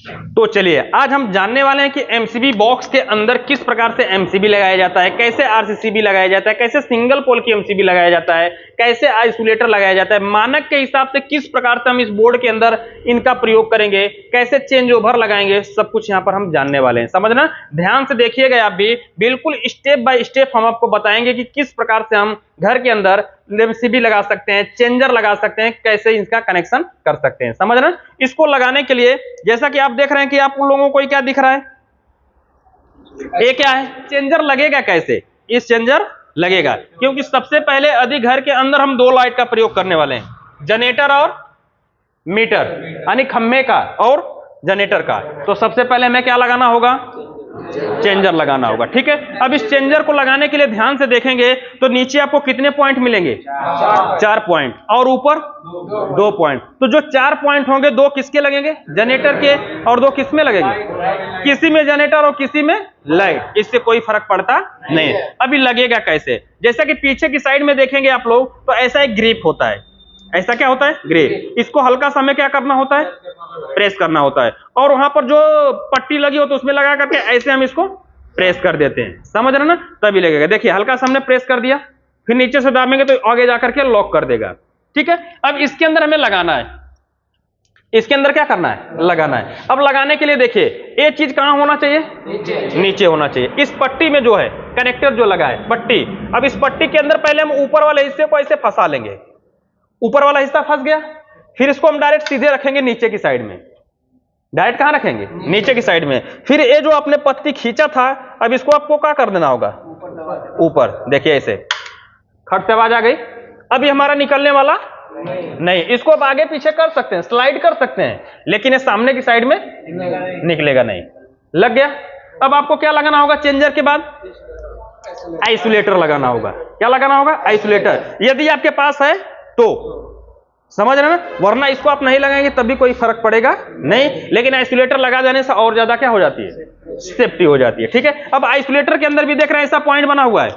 तो चलिए आज हम जानने वाले हैं कि एमसीबी बॉक्स के अंदर किस प्रकार से एमसीबी लगाया जाता है, कैसे आरसीसीबी लगाया जाता है, कैसे सिंगल पोल की एमसीबी लगाया जाता है, कैसे आइसोलेटर लगाया जाता है, मानक के हिसाब से किस प्रकार से हम इस बोर्ड के अंदर इनका प्रयोग करेंगे, कैसे चेंज ओवर लगाएंगे, सब कुछ यहाँ पर हम जानने वाले हैं। समझना, ध्यान से देखिएगा आप भी, बिल्कुल स्टेप बाय स्टेप हम आपको बताएंगे कि किस प्रकार से हम घर के अंदर एमसीबी लगा सकते हैं, चेंजर लगा सकते हैं, कैसे इसका कनेक्शन कर सकते हैं। समझ रहे हैं? इसको लगाने के लिए जैसा कि आप देख रहे हैं कि आप लोगों को क्या दिख रहा है, ये क्या है, चेंजर लगेगा। कैसे इस चेंजर लगेगा, क्योंकि सबसे पहले अधिक घर के अंदर हम दो लाइट का प्रयोग करने वाले हैं, जनरेटर और मीटर, यानी खम्भे का और जनरेटर का। तो सबसे पहले हमें क्या लगाना होगा, चेंजर लगाना होगा। ठीक है, अब इस चेंजर को लगाने के लिए ध्यान से देखेंगे तो नीचे आपको कितने पॉइंट मिलेंगे, 4 पॉइंट, और ऊपर 2 पॉइंट। तो जो 4 पॉइंट होंगे, 2 किसके लगेंगे, जनरेटर के, और 2 किस में लगेंगे, किसी में जनरेटर और किसी में लाइट। इससे कोई फर्क पड़ता नहीं। अभी लगेगा कैसे, जैसा कि पीछे की साइड में देखेंगे आप लोग, तो ऐसा एक ग्रिप होता है, ऐसा क्या होता है, ग्रिप। इसको हल्का सा हमें क्या करना होता है, प्रेस करना होता है, और वहां पर जो पट्टी लगी हो तो उसमें लगा करके ऐसे हम इसको प्रेस कर देते हैं। समझ रहे ना, तभी लगेगा। देखिए हल्का सा हमने प्रेस कर दिया, फिर नीचे से दाबेंगे तो आगे जाकर के लॉक कर देगा। ठीक है, अब इसके अंदर हमें लगाना है, इसके अंदर क्या करना है, लगाना है। अब लगाने के लिए देखिए ये चीज कहां होना चाहिए, नीचे होना चाहिए। इस पट्टी में जो है कनेक्टर जो लगा है पट्टी, अब इस पट्टी के अंदर पहले हम ऊपर वाले हिस्से को ऐसे फंसा लेंगे, ऊपर वाला हिस्सा फंस गया, फिर इसको हम डायरेक्ट सीधे रखेंगे नीचे की साइड में। डायरेक्ट कहां रखेंगे, नीचे की साइड में। फिर ये जो आपने पत्ती खींचा था, अब इसको आपको क्या कर देना होगा, ऊपर। देखिए ऐसे खट से आवाज आ गई। अब ये हमारा निकलने वाला नहीं, इसको अब आगे पीछे कर सकते हैं, स्लाइड कर सकते हैं, लेकिन ये सामने की साइड में निकलेगा नहीं। लग गया। अब आपको क्या लगाना होगा, चेंजर के बाद आइसोलेटर लगाना होगा। क्या लगाना होगा, आइसोलेटर, यदि आपके पास है तो। समझ रहे ना, वरना इसको आप नहीं लगाएंगे तब भी कोई फर्क पड़ेगा नहीं, लेकिन आइसोलेटर लगा देने से और ज्यादा क्या हो जाती है, सेफ्टी हो जाती है। ठीक है, अब आइसोलेटर के अंदर भी देख रहे हैं ऐसा पॉइंट बना हुआ है,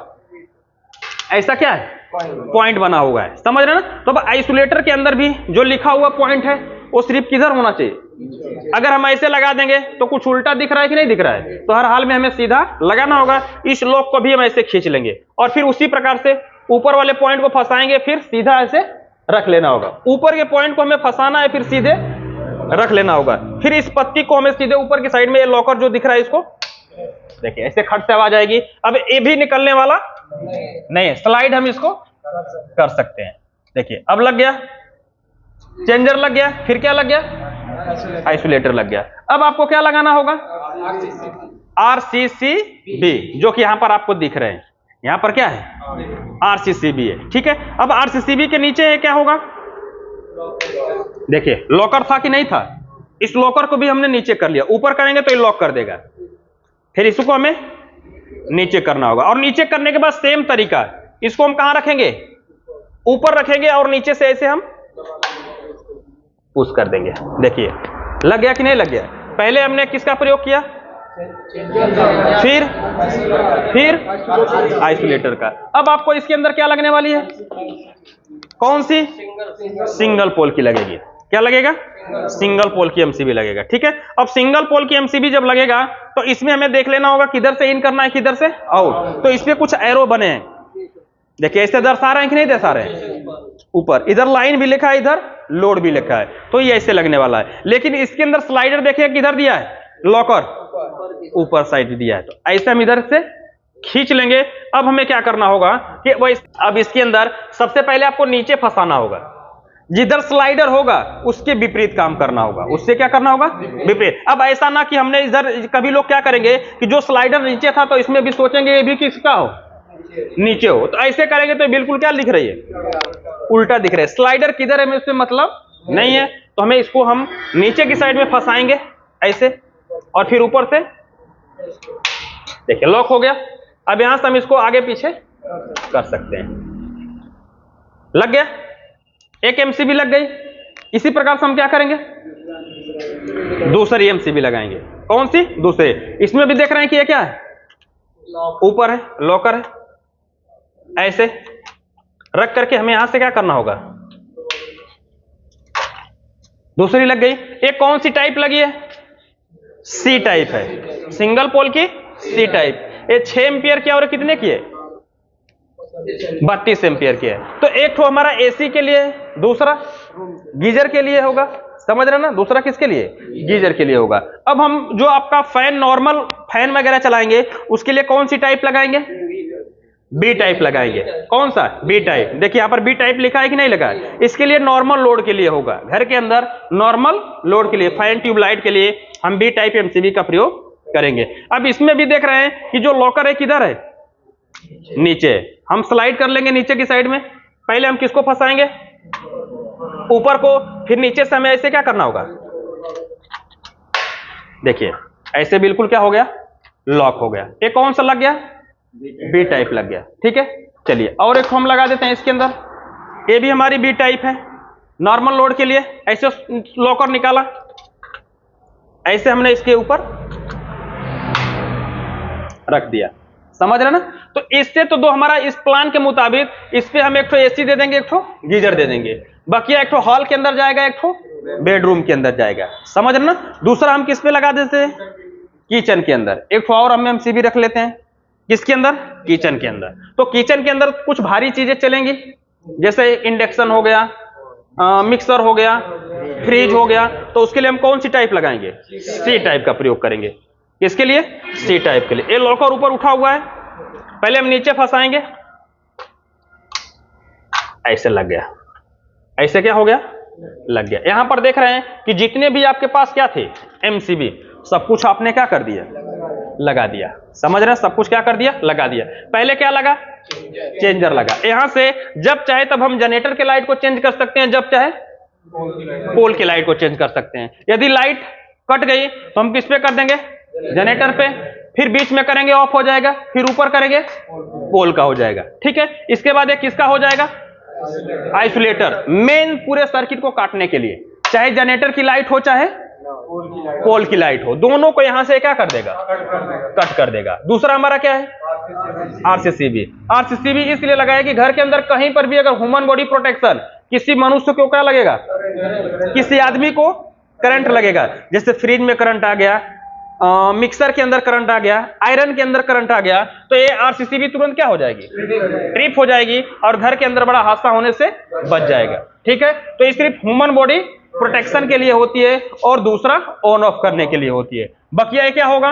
ऐसा क्या है, पॉइंट बना हुआ है। समझ रहे ना, तो अब आइसोलेटर के अंदर भी जो लिखा हुआ पॉइंट है वो सिर्फ किधर होना चाहिए। अगर हम ऐसे लगा देंगे तो कुछ उल्टा दिख रहा है कि नहीं दिख रहा है, तो हर हाल में हमें सीधा लगाना होगा। इस लॉक को भी हम ऐसे खींच लेंगे और फिर उसी प्रकार से ऊपर वाले पॉइंट को फंसाएंगे, फिर सीधा ऐसे रख लेना होगा। ऊपर के पॉइंट को हमें फंसाना है, फिर सीधे रख लेना होगा। फिर इस पत्ती को हमें सीधे ऊपर की साइड में ये लॉकर जो दिख रहा है इसको देखिए ऐसे खट से आवाज आएगी। अब ये भी निकलने वाला नहीं है, स्लाइड हम इसको कर सकते हैं। देखिए अब लग गया, चेंजर लग गया, फिर क्या लग गया, आइसोलेटर लग गया। अब आपको क्या लगाना होगा, आरसीसीबी, जो कि यहां पर आपको दिख रहे हैं, यहां पर क्या है, आरसीसीबी है। ठीक है, अब आरसीसीबी के नीचे क्या होगा, देखिए लॉकर था कि नहीं था, इस लॉकर को भी हमने नीचे कर लिया। ऊपर करेंगे तो ये लॉक कर देगा, फिर इसको हमें नीचे करना होगा, और नीचे करने के बाद सेम तरीका, इसको हम कहां रखेंगे, ऊपर रखेंगे, और नीचे से ऐसे हम पुश कर देंगे। देखिए लग गया कि नहीं लग गया। पहले हमने किसका प्रयोग किया, फिर आइसोलेटर का। अब आपको इसके अंदर क्या लगने वाली है, कौन सी, सिंगल पोल की लगेगी। क्या लगेगा, सिंगल पोल की एमसीबी लगेगा। ठीक है, अब सिंगल पोल की एमसीबी जब लगेगा तो इसमें हमें देख लेना होगा किधर से इन करना है, किधर से आउट। तो इसमें कुछ एरो बने हैं, देखिए ऐसे दर्शा रहे हैं कि नहीं दर्शा रहे हैं, ऊपर इधर लाइन भी लिखा है, इधर लोड भी लिखा है, तो ये ऐसे लगने वाला है। लेकिन इसके अंदर स्लाइडर देखिए किधर दिया है, लॉकर ऊपर साइड दिया है, तो ऐसे हम इधर से खींच लेंगे। अब हमें क्या करना होगा कि वो अब इसके अंदर सबसे पहले आपको नीचे फंसाना होगा, जिधर स्लाइडर होगा उसके विपरीत काम करना होगा, उससे क्या करना होगा, विपरीत। अब ऐसा ना कि हमने इधर, कभी लोग क्या करेंगे कि जो स्लाइडर नीचे था तो इसमें भी सोचेंगे ये भी किसका हो, नीचे हो, तो ऐसे करेंगे तो बिल्कुल क्या लिख रही है, उल्टा दिख रहा है। स्लाइडर किधर है हमें उससे मतलब नहीं है, तो हमें इसको हम नीचे की साइड में फंसाएंगे ऐसे, और फिर ऊपर से देखिए लॉक हो गया। अब यहां से हम इसको आगे पीछे कर सकते हैं। लग गया, एक एमसीबी लग गई। इसी प्रकार से हम क्या करेंगे, दूसरी एमसीबी लगाएंगे। कौन सी, दूसरे। इसमें भी देख रहे हैं कि ये क्या है, ऊपर है, लॉकर है, ऐसे रख करके हमें यहां से क्या करना होगा, दूसरी लग गई। एक कौन सी टाइप लगी है, सी टाइप है, सिंगल पोल की सी टाइप। ये 6 एम्पियर की और कितने की है? 32 एम्पियर की है। तो एक तो हमारा एसी के लिए, दूसरा गीजर के लिए होगा, समझ रहे ना? दूसरा किसके लिए? गीजर के लिए होगा। अब हम जो आपका फैन, नॉर्मल फैन वगैरह चलाएंगे, उसके लिए कौन सी टाइप लगाएंगे? बी टाइप लगाएंगे। कौन सा? B type. देखिए यहां पर बी टाइप लिखा है कि नहीं लगा है? इसके लिए नॉर्मल लोड के लिए होगा, घर के अंदर नॉर्मल लोड के लिए, फैन ट्यूबलाइट के लिए हम बी टाइप एमसीबी का प्रयोग करेंगे। अब इसमें भी देख रहे हैं कि जो लॉकर है किधर है? नीचे। हम स्लाइड कर लेंगे नीचे की साइड में। पहले हम किसको फंसाएंगे? ऊपर को, फिर नीचे से हमें ऐसे क्या करना होगा? देखिए ऐसे बिल्कुल क्या हो गया? लॉक हो गया। ये कौन सा लग गया? बी टाइप लग गया। ठीक है, चलिए और एक हम लगा देते हैं इसके अंदर। ये भी हमारी बी टाइप है, नॉर्मल लोड के लिए। ऐसे लॉकर निकाला, ऐसे हमने इसके ऊपर रख दिया, समझ रहे ना? तो इससे तो दो हमारा इस प्लान के मुताबिक इस पे हम एक ठो एसी दे देंगे, एक ठो गीजर दे देंगे। बाकी एक ठो हॉल के अंदर जाएगा, एक ठो बेडरूम के अंदर जाएगा, समझ रहे ना? दूसरा हम किस पे लगा देते हैं? किचन के अंदर। एक ठो और हम एमसीबी रख लेते हैं, किसके अंदर? किचन के अंदर। तो किचन के अंदर कुछ भारी चीजें चलेंगी, जैसे इंडक्शन हो गया, मिक्सर हो गया, फ्रिज हो गया। तो उसके लिए हम कौन सी टाइप लगाएंगे? सी टाइप का प्रयोग करेंगे। किसके लिए? सी टाइप के लिए। ये लॉकर ऊपर उठा हुआ है, पहले हम नीचे फंसाएंगे, ऐसे लग गया। ऐसे क्या हो गया? लग गया। यहां पर देख रहे हैं कि जितने भी आपके पास क्या थे एमसीबी, सब कुछ आपने क्या कर दिया? लगा दिया। समझ रहे हैं? सब कुछ क्या कर दिया? लगा दिया। पहले क्या लगा? चेंजर लगा। यहां से जब चाहे तब हम जनरेटर के लाइट को चेंज कर सकते हैं, जब चाहे पोल की लाइट को चेंज कर सकते हैं। यदि लाइट कट गई तो हम किस पे कर देंगे? जनरेटर पे। फिर बीच में करेंगे ऑफ हो जाएगा, फिर ऊपर करेंगे पोल का हो जाएगा। ठीक है, इसके बाद एक किसका हो जाएगा? आइसोलेटर। मेन पूरे सर्किट को काटने के लिए, चाहे जनरेटर की लाइट हो चाहे पोल की लाइट हो, दोनों को यहां से क्या कर देगा? कट कर देगा। दूसरा हमारा क्या है? आरसीसीबी। आरसीसीबी इसलिए लगाया कि घर के अंदर कहीं पर भी अगर ह्यूमन बॉडी प्रोटेक्शन, किसी मनुष्य को क्या लगेगा? किसी आदमी को करंट लगेगा। जैसे फ्रिज में करंट आ गया, मिक्सर के अंदर करंट आ गया, आयरन के अंदर करंट आ गया, तो ये आरसीसीबी तुरंत क्या हो जाएगी? ट्रिप हो जाएगी और घर के अंदर बड़ा हादसा होने से बच जाएगा। ठीक है, तो ये सिर्फ ह्यूमन बॉडी प्रोटेक्शन के लिए होती है और दूसरा ऑन ऑफ करने के लिए होती है। बकिया क्या होगा?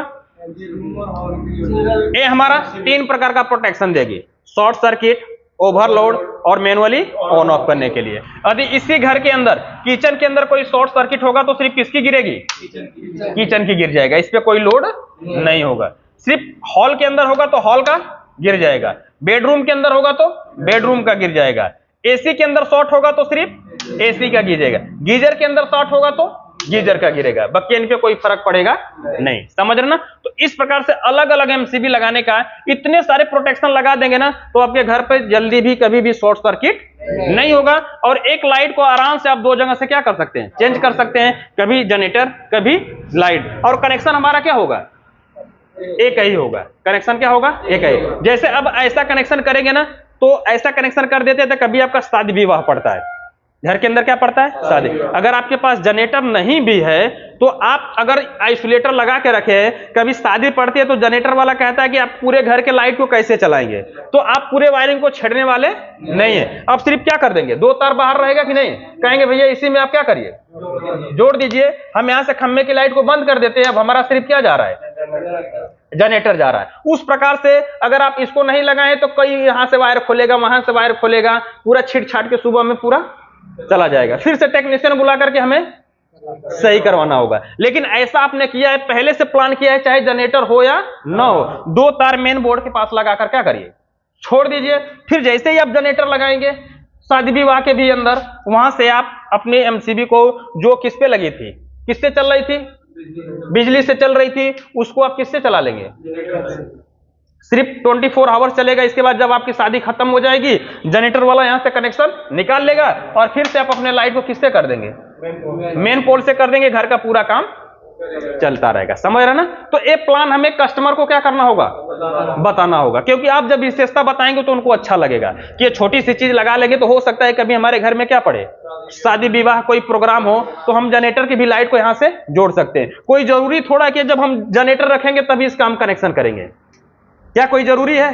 ये हमारा 3 प्रकार का प्रोटेक्शन देगी, शॉर्ट सर्किट, ओवरलोड और मैनुअली ऑन ऑफ करने के लिए। यदि इसी घर के अंदर किचन के अंदर कोई शॉर्ट सर्किट होगा तो सिर्फ किसकी गिरेगी? किचन की गिर जाएगा, इस पे कोई लोड नहीं होगा। सिर्फ हॉल के अंदर होगा तो हॉल का गिर जाएगा, बेडरूम के अंदर होगा तो बेडरूम का गिर जाएगा, एसी के अंदर शॉर्ट होगा तो सिर्फ एसी का गिर जाएगा, गीजर के अंदर शॉर्ट होगा तो गीजर का गिरेगा। बाकी इन पे कोई फर्क पड़ेगा नहीं, समझ रहे ना? तो इस प्रकार से अलग अलग एमसीबी लगाने का, इतने सारे प्रोटेक्शन लगा देंगे ना तो आपके घर पे जल्दी भी कभी भी शॉर्ट सर्किट नहीं होगा। और एक लाइट को आराम से आप 2 जगह से क्या कर सकते हैं? चेंज कर सकते हैं, कभी जनरेटर कभी लाइट। और कनेक्शन हमारा क्या होगा? एक ही होगा। कनेक्शन क्या होगा? एक ही। जैसे अब ऐसा कनेक्शन करेंगे ना, तो ऐसा कनेक्शन कर देते हैं तो कभी आपका शादी विवाह पड़ता है, घर के अंदर क्या पड़ता है? शादी। अगर आपके पास जनरेटर नहीं भी है तो आप अगर आइसोलेटर लगा के रखे हैं, कभी शादी पड़ती है तो जनरेटर वाला कहता है कि आप पूरे घर के लाइट को कैसे चलाएंगे, तो आप पूरे वायरिंग को छेड़ने वाले नहीं है। आप सिर्फ क्या कर देंगे? 2 तार बाहर रहेगा कि नहीं, कहेंगे भैया इसी में आप क्या करिए, जोड़ दीजिए, हम यहां से खंभे की लाइट को बंद कर देते हैं। अब हमारा सिर्फ क्या जा रहा है? जनरेटर जा रहा है। उस प्रकार से अगर आप इसको नहीं लगाएं तो कई यहां से वायर खोलेगा, वहां से वायर खोलेगा, पूरा छीट छाट के सुबह में पूरा चला जाएगा। फिर से टेक्नीशियन बुला करके हमें सही करवाना होगा। लेकिन ऐसा आपने किया है, पहले से प्लान किया है, चाहे जनरेटर हो या ना हो, 2 तार मेन बोर्ड के पास लगाकर क्या करिए? छोड़ दीजिए। फिर जैसे ही आप जनरेटर लगाएंगे शादी विवाह के भी अंदर, वहां से आप अपने एमसीबी को जो किस पे लगी थी, किससे चल रही थी? बिजली से चल रही थी, उसको आप किससे चला लेंगे? सिर्फ 24 आवर्स चलेगा। इसके बाद जब आपकी शादी खत्म हो जाएगी, जनरेटर वाला यहां से कनेक्शन निकाल लेगा और फिर से आप अपने लाइट को किससे कर देंगे? मेन पोल से कर देंगे, घर का पूरा काम चलता रहेगा। समझ रहे ना? तो ये प्लान हमें कस्टमर को क्या करना होगा, बताना होगा, क्योंकि आप जब विशेषता बताएंगे तो उनको अच्छा लगेगा कि ये छोटी सी चीज लगा लेंगे तो हो सकता है कभी हमारे घर में क्या पड़े, शादी विवाह कोई प्रोग्राम हो तो हम जनरेटर की भी लाइट को यहां से जोड़ सकते हैं। कोई जरूरी थोड़ा कि जब हम जनरेटर रखेंगे तभी इसका हम कनेक्शन करेंगे, क्या कोई जरूरी है?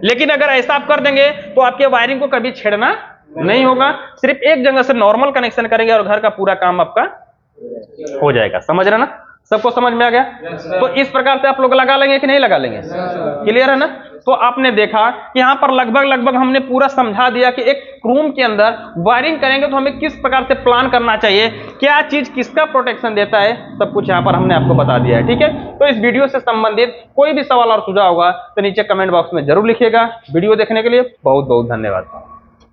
लेकिन अगर ऐसा आप कर देंगे तो आपके वायरिंग को कभी छेड़ना नहीं होगा, सिर्फ एक जगह से नॉर्मल कनेक्शन करेंगे और घर का पूरा काम आपका हो जाएगा। समझ रहे ना? सबको समझ में आ गया? तो इस प्रकार से आप लोग लगा लेंगे कि नहीं लगा लेंगे? क्लियर है ना? तो आपने देखा कि यहां पर लगभग हमने पूरा समझा दिया कि एक रूम के अंदर वायरिंग करेंगे तो हमें किस प्रकार से प्लान करना चाहिए, क्या चीज किसका प्रोटेक्शन देता है, सब कुछ यहां पर हमने आपको बता दिया है। ठीक है, तो इस वीडियो से संबंधित कोई भी सवाल और सुझाव होगा तो नीचे कमेंट बॉक्स में जरूर लिखिएगा। वीडियो देखने के लिए बहुत बहुत धन्यवाद।